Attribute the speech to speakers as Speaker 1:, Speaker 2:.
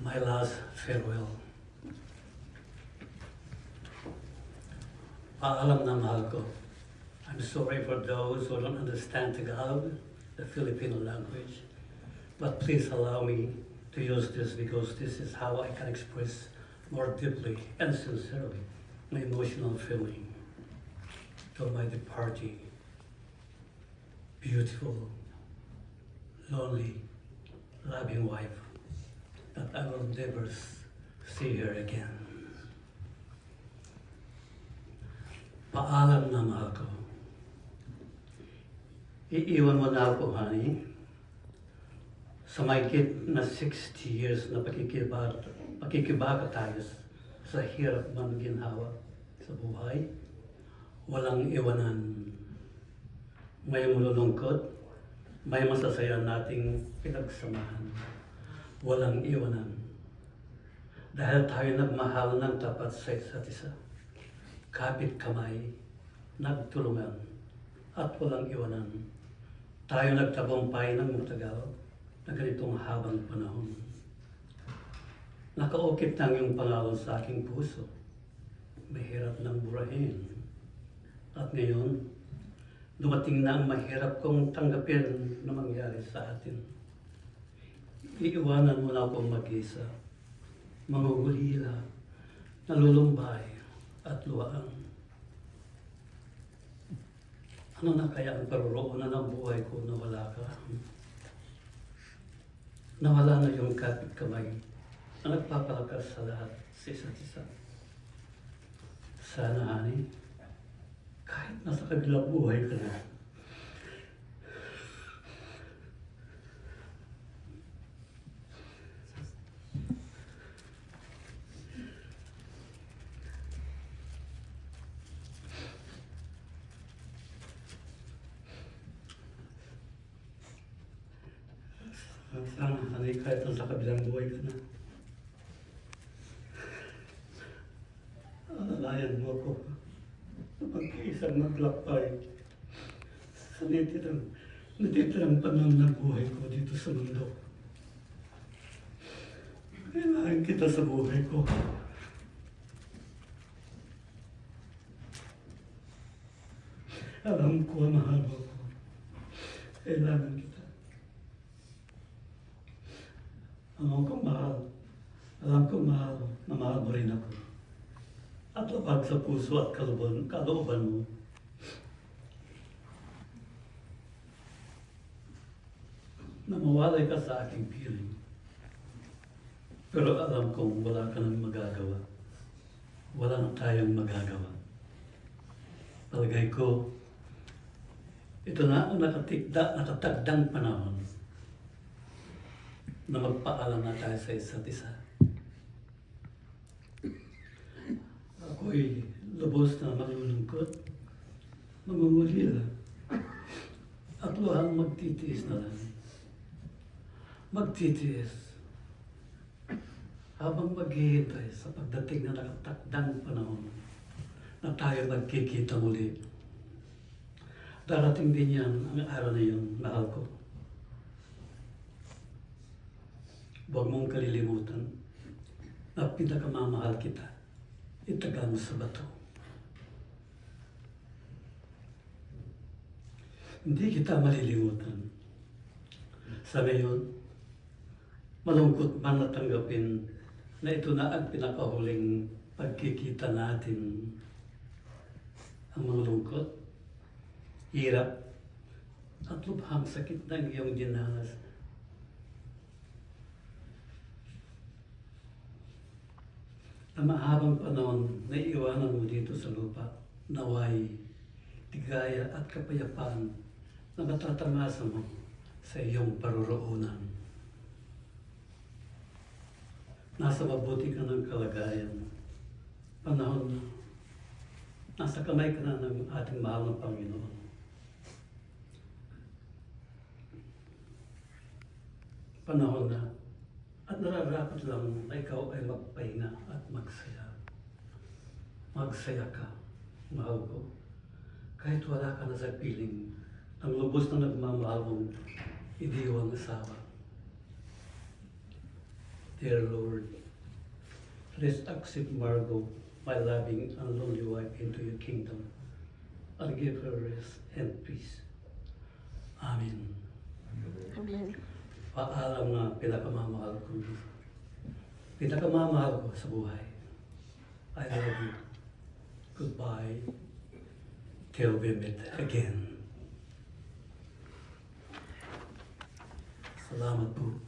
Speaker 1: My last farewell. Paalam na mahal ko. I'm sorry for those who don't understand Tagalog, the Filipino language. But please allow me to use this because this is how I can express more deeply and sincerely my emotional feeling to my departing, beautiful, lonely, loving wife that I will never see her again. Paalam na mahal ko. Iiwan mo na ako, honey. Sa mahigit na 60 years na pakikibaka tayo sa hirap man ginhawa sa buhay, walang iwanan. May malulungkot, may masasaya nating pinagsamahan. Walang iwanan. Dahil tayo nagmahal ng tapat sa isa't isa. Kapit kamay, nagtulungan, at walang iwanan. Tayo nagtagumpay ng matagal na ganitong habang panahon. Nakaukit ng iyong pangalan sa aking puso. Mahirap nang burahin. At ngayon, dumating na ang mahirap kong tanggapin na mangyari sa atin. Iiwanan mo na akong mag-isa, mangungulila, nalulumbay, at luwaan. Ano na kaya ang paruroonan ng buhay ko na wala ka? Nawala na yung kapit kamay na nagpapalakas sa lahat sa isa't isa. Sana, honey, kahit nasa kabilang buhay ka na, sana, honey, kahit nasa kabilang buhay ka na, alalayan mo ko na pag-iisang maglakbay sa natitirang panahon ng buhay ko dito sa mundo. Kailangan kita sa buhay ko. Alam ko, mahal mo ko. Kailangan kita. Alam ko mahal na mahal mo rin ako. At lapag sa puso at kalooban mo. Na mawalay ka sa aking piling. Pero alam kong wala ka nang magagawa. Wala na tayong magagawa. Palagay ko, ito na ang nakatagdang panahon na magpaalam na tayo sa isa't isa. Ako'y lubos na malulungkot, mamumulila, at luhang magtitiis na lang. Magtitiis habang maghihintay sa pagdating na nakatakdang panahon na tayo magkikita muli. Darating din yan ang araw na yun, mahal ko. Huwag mong kalilimutan na pinakamamahal kita. Itagal mo sa bato. Hindi kita malilimutan. Sa ngayon, malungkot man natanggapin na ito na ang pinakahuling pagkikita natin. Ang mga lungkot, hirap, at lubhang sakit ng iyong dinanas. Na mahabang panahon na iiwanan mo dito sa lupa, naway, tigaya at kapayapaan na matatamasa mo sa iyong paroroonan. Nasa mabuti ka ng kalagayan, panahon na nasa kamay ka na ng ating mahal na Panginoon. Panahon na at nararapat lang na ikaw ay magpahinga at magsaya. Magsaya ka, mahal ko. Kahit wala ka na sa piling, ang lubos na nagmamahal mong idiwang asawa. Dear Lord, please accept Margot, my loving and lonely wife, into your kingdom and give her rest and peace. Amen.
Speaker 2: Amen.
Speaker 1: Paalam na pinakamamahal ko. Pinakamamahal ko sa buhay. I love you. Goodbye. Till we meet again. Salamat po.